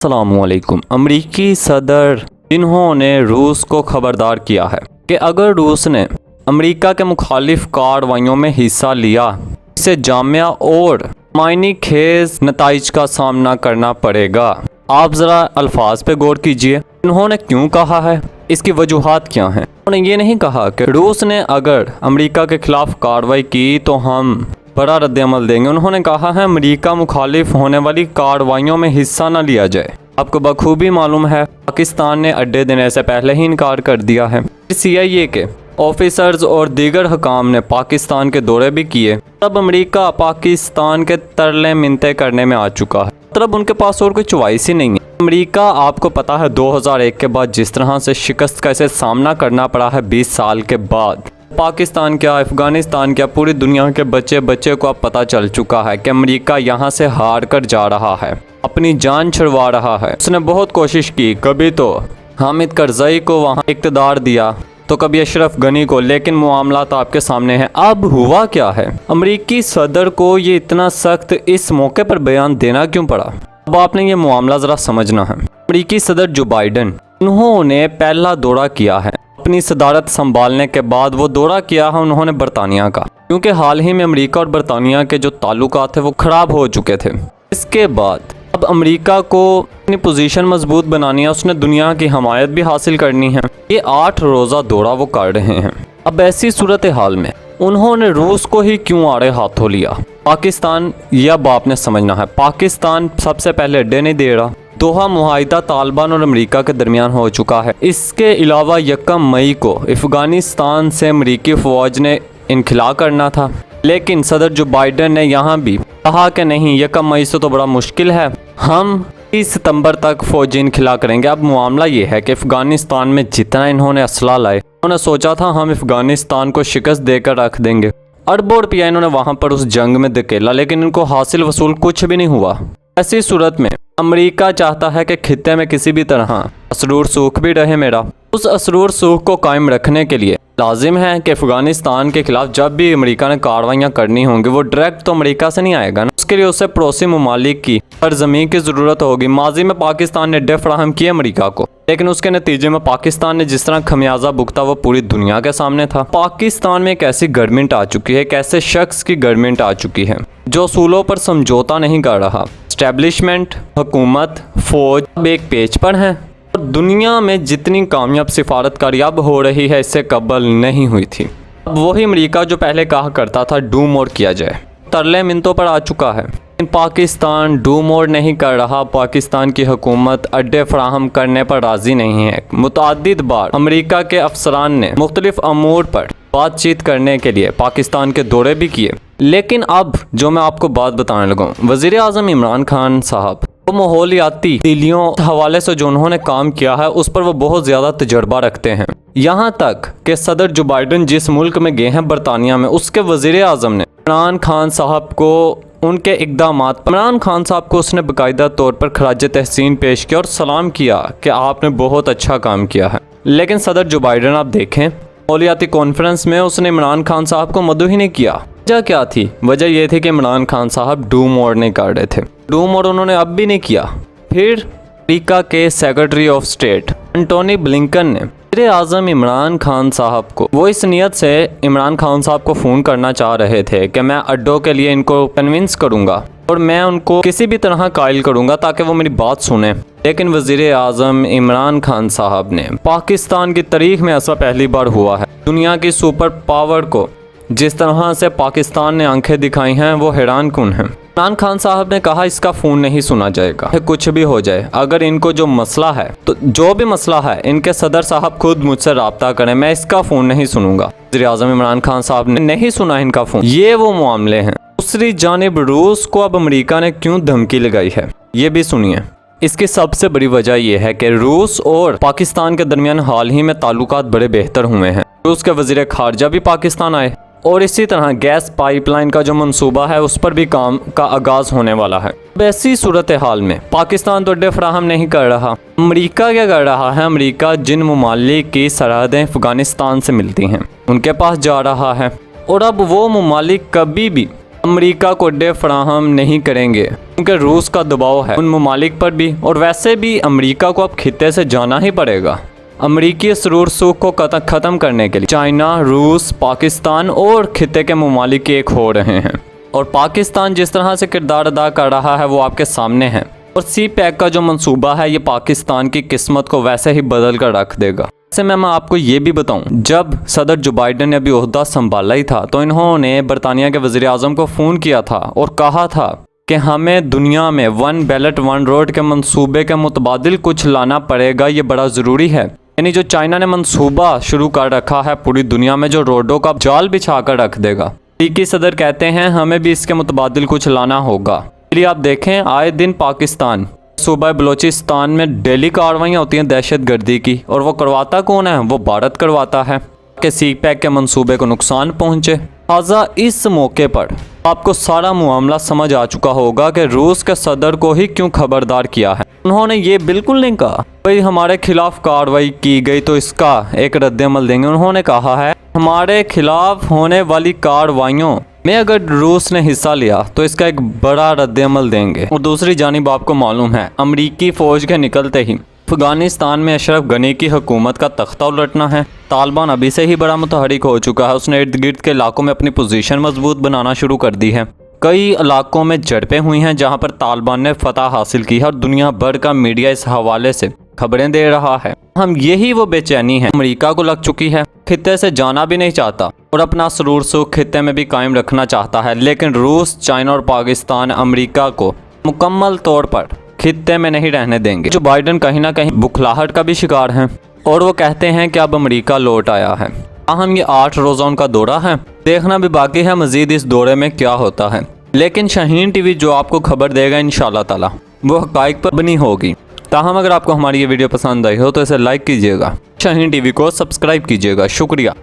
अस्सलामुअलैकुम। अमरीकी सदर जिन्होंने रूस को खबरदार किया है कि अगर रूस ने अमरीका के मुखालिफ कार्रवाइयों में हिस्सा लिया इसे जामिया और मायनी खेज नताइज का सामना करना पड़ेगा। आप ज़रा अल्फाज पे गौर कीजिए, इन्होंने क्यों कहा है, इसकी वजूहात क्या हैं। उन्होंने ये नहीं कहा कि रूस ने अगर अमरीका के खिलाफ कार्रवाई की तो हम बड़ा रद्दअमल देंगे। उन्होंने कहा है अमरीका मुखालिफ होने वाली कार्रवाइयों में हिस्सा न लिया जाए। आपको बखूबी मालूम है पाकिस्तान ने अड्डे देने से पहले ही इनकार कर दिया है। CIA के ऑफिसर्स और दीगर हुकाम ने पाकिस्तान के दौरे भी किए। तब अमरीका पाकिस्तान के तरले मिन्नतें करने में आ चुका है, मतलब उनके पास और कोई चॉइस ही नहीं है। अमरीका आपको पता है 2001 के बाद जिस तरह से शिकस्त का इसे सामना करना पड़ा है 20 साल के बाद, पाकिस्तान क्या अफगानिस्तान क्या पूरी दुनिया के बच्चे को अब पता चल चुका है कि अमेरिका यहाँ से हार कर जा रहा है, अपनी जान छुड़वा रहा है। उसने बहुत कोशिश की, कभी तो हामिद करज़ई को वहाँ इक़्तिदार दिया तो कभी अशरफ गनी को, लेकिन मामला तो आपके सामने है। अब हुआ क्या है, अमरीकी सदर को ये इतना सख्त इस मौके पर बयान देना क्यों पड़ा। अब आपने ये मामला ज़रा समझना है। अमरीकी सदर जो बाइडन, उन्होंने पहला दौरा किया है अपनी सदारत संभालने के बाद। वो दौरा किया है उन्होंने बरतानिया का, क्योंकि हाल ही में अमेरिका और बरतानिया के जो ताल्लुकात थे वो ख़राब हो चुके थे। इसके बाद अब अमेरिका को अपनी पोजीशन मजबूत बनानी है, उसने दुनिया की हमायत भी हासिल करनी है। ये 8 रोज़ा दौरा वो कर रहे हैं। अब ऐसी सूरत हाल में उन्होंने रूस को ही क्यों आड़े हाथों लिया। पाकिस्तान, यह अब आपने समझना है, पाकिस्तान सबसे पहले अड्डे नहीं दे रहा। दोहा मुआहिदा तालिबान और अमेरिका के दरमियान हो चुका है। इसके अलावा 1 मई को अफगानिस्तान से अमेरिकी फ़ौज ने इनखला करना था, लेकिन सदर जो बाइडन ने यहाँ भी कहा कि नहीं, 1 मई से तो बड़ा मुश्किल है, हम 30 सितंबर तक फ़ौज इनखला करेंगे। अब मामला ये है कि अफगानिस्तान में जितना इन्होंने असला लाए, उन्होंने सोचा था हम अफगानिस्तान को शिकस्त देकर रख देंगे। अरबों रुपया इन्होंने वहाँ पर उस जंग में धकेला, लेकिन इनको हासिल वसूल कुछ भी नहीं हुआ। ऐसी सूरत में अमेरिका चाहता है कि खित्ते में किसी भी तरह असरूर सूख भी रहे मेरा। उस असरूर सूख को कायम रखने के लिए लाजिम है कि अफगानिस्तान के खिलाफ जब भी अमेरिका ने कार्रवाइयाँ करनी होंगी वो डायरेक्ट तो अमेरिका से नहीं आएगा ना, उसके लिए उसे पड़ोसी ममालिक की सरजमीन की ज़रूरत होगी। माजी में पाकिस्तान ने अड्डे फराहम किए अमेरिका को, लेकिन उसके नतीजे में पाकिस्तान ने जिस तरह खमियाजा भुगता वो पूरी दुनिया के सामने था। पाकिस्तान में एक ऐसी गवर्नमेंट आ चुकी है, एक ऐसे शख्स की गवर्नमेंट आ चुकी है जो असूलों पर समझौता नहीं कर रहा। एस्टेब्लिशमेंट, हुकूमत, फौज अब एक पेज पर हैं। और दुनिया में जितनी कामयाब सिफारतकारी अब हो रही है इससे कबल नहीं हुई थी। अब वही अमेरिका जो पहले कहा करता था डू मोर किया जाए, तरले मिनतों पर आ चुका है। लेकिन पाकिस्तान डू मोर नहीं कर रहा। पाकिस्तान की हुकूमत अड्डे फराहम करने पर राज़ी नहीं है। मुतअद्दिद बार अमेरिका के अफसरान ने मुख्तलिफ अमूर पर बातचीत करने के लिए पाकिस्तान के दौरे भी किए, लेकिन अब जो मैं आपको बात बताने लगा, वज़ीर आज़म इमरान खान साहब वो माहौलियाती तब्दीलियों हवाले से जो उन्होंने काम किया है उस पर वो बहुत ज़्यादा तजर्बा रखते हैं। यहाँ तक कि सदर जो बाइडन जिस मुल्क में गए हैं बरतानिया में, उसके वज़ीर आज़म ने इमरान खान साहब को उनके इक़दामात पर, इमरान खान साहब को उसने बाकायदा तौर पर खराज तहसीन पेश किया और सलाम किया कि आपने बहुत अच्छा काम किया है। लेकिन सदर जो बाइडन आप देखें माहौलियाती कॉन्फ्रेंस में उसने इमरान खान साहब को मदऊ ही नहीं किया। वजह क्या थी? वजह यह थी कि इमरान खान साहब डू मोर नहीं कर रहे थे। डू मोर उन्होंने अब भी नहीं किया। फिर अमेरिका के secretary of state Antony Blinken ने वज़ीर आज़म इमरान खान साहब को, वो इस नियत से इमरान खान साहब को फ़ोन करना चाह रहे थे कि मैं अड्डों के लिए इनको कन्विंस करूँगा और मैं उनको किसी भी तरह कायल करूँगा ताकि वो मेरी बात सुने। लेकिन वज़ीर आज़म इमरान खान साहब ने, पाकिस्तान की तारीख में ऐसा पहली बार हुआ है, दुनिया की सुपर पावर को जिस तरह से पाकिस्तान ने आंखें दिखाई हैं वो हैरान कुन है। इमरान खान साहब ने कहा इसका फ़ोन नहीं सुना जाएगा, कुछ भी हो जाए, अगर इनको जो मसला है तो जो भी मसला है इनके सदर साहब खुद मुझसे रब्ता करें, मैं इसका फ़ोन नहीं सुनूंगा। वज़ीर आज़म इमरान खान साहब ने नहीं सुना इनका फ़ोन। ये वो मामले हैं। दूसरी जानिब रूस को अब अमेरिका ने क्यों धमकी लगाई है ये भी सुनिए। इसकी सबसे बड़ी वजह यह है कि रूस और पाकिस्तान के दरमियान हाल ही में ताल्लुकात बड़े बेहतर हुए हैं। रूस के वज़ीर ख़ारजा भी पाकिस्तान आए और इसी तरह गैस पाइपलाइन का जो मंसूबा है उस पर भी काम का आगाज़ होने वाला है। ऐसी सूरत हाल में पाकिस्तान तो अड्डे फराहम नहीं कर रहा। अमेरिका क्या कर रहा है? अमेरिका जिन ममालिक की सरहदें अफगानिस्तान से मिलती हैं उनके पास जा रहा है, और अब वो ममालिक कभी भी अमेरिका को अड्डे फराहम नहीं करेंगे क्योंकि रूस का दबाव है उन ममालिक पर भी, और वैसे भी अमेरिका को अब खित्ते से जाना ही पड़ेगा। अमेरिकी सरूर सूख को ख़त्म करने के लिए चाइना, रूस, पाकिस्तान और खित्ते के ममालिक एक हो रहे हैं, और पाकिस्तान जिस तरह से किरदार अदा कर रहा है वो आपके सामने है। और सी पैक का जो मंसूबा है ये पाकिस्तान की किस्मत को वैसे ही बदल कर रख देगा। वैसे मैं आपको ये भी बताऊं, जब सदर जो बाइडन ने अभी ओहदा संभाला ही था तो इन्होंने बरतानिया के वज़ीर आज़म को फ़ोन किया था और कहा था कि हमें दुनिया में वन बैलेट वन रोड के मंसूबे के मुतबादिल कुछ लाना पड़ेगा, ये बड़ा ज़रूरी है। यानी जो चाइना ने मंसूबा शुरू कर रखा है पूरी दुनिया में जो रोडों का जाल बिछा कर रख देगा, अमेरिकी सदर कहते हैं हमें भी इसके मुतबादिल कुछ लाना होगा। इसलिए आप देखें आए दिन पाकिस्तान सूबा बलोचिस्तान में डेली कार्रवाइयाँ होती हैं दहशत गर्दी की, और वो करवाता कौन है? वो भारत करवाता है कि सी पैक के मंसूबे को नुकसान पहुँचे। लिहाजा इस मौके पर आपको सारा मामला समझ आ चुका होगा कि रूस के सदर को ही क्यों खबरदार किया है। उन्होंने ये बिल्कुल नहीं कहा भाई हमारे खिलाफ कार्रवाई की गई तो इसका एक रद्द-ए-अमल देंगे। उन्होंने कहा है हमारे खिलाफ होने वाली कार्रवाइयों में अगर रूस ने हिस्सा लिया तो इसका एक बड़ा रद्द-ए-अमल देंगे। और दूसरी जानिब आपको मालूम है अमरीकी फ़ौज के निकलते ही अफगानिस्तान में अशरफ गनी की हुकूमत का तख्ता उलटना है। तालिबान अभी से ही बड़ा मुतहरिक हो चुका है, उसने इर्द गिर्द के इलाकों में अपनी पोजीशन मजबूत बनाना शुरू कर दी है। कई इलाकों में झड़पें हुई हैं जहां पर तालिबान ने फतह हासिल की है, और दुनिया भर का मीडिया इस हवाले से खबरें दे रहा है। हम यही वो बेचैनी है अमेरिका को लग चुकी है, खित्ते से जाना भी नहीं चाहता और अपना सरूर सुख खित्ते में भी कायम रखना चाहता है, लेकिन रूस, चाइना और पाकिस्तान अमेरिका को मुकम्मल तौर पर खित्ते में नहीं रहने देंगे। जो बाइडन कहीं ना कहीं बुखलाहट का भी शिकार हैं और वो कहते हैं कि अब अमेरिका लौट आया है। हम ये 8 रोज़ा उनका दौरा है, देखना भी बाकी है मज़ीद इस दौरे में क्या होता है। लेकिन शाहीन टीवी जो आपको खबर देगा इंशाल्लाह ताला वो हक़ाइक़ पर बनी होगी। ताहम अगर आपको हमारी ये वीडियो पसंद आई हो तो इसे लाइक कीजिएगा, शाहीन टीवी को सब्सक्राइब कीजिएगा। शुक्रिया।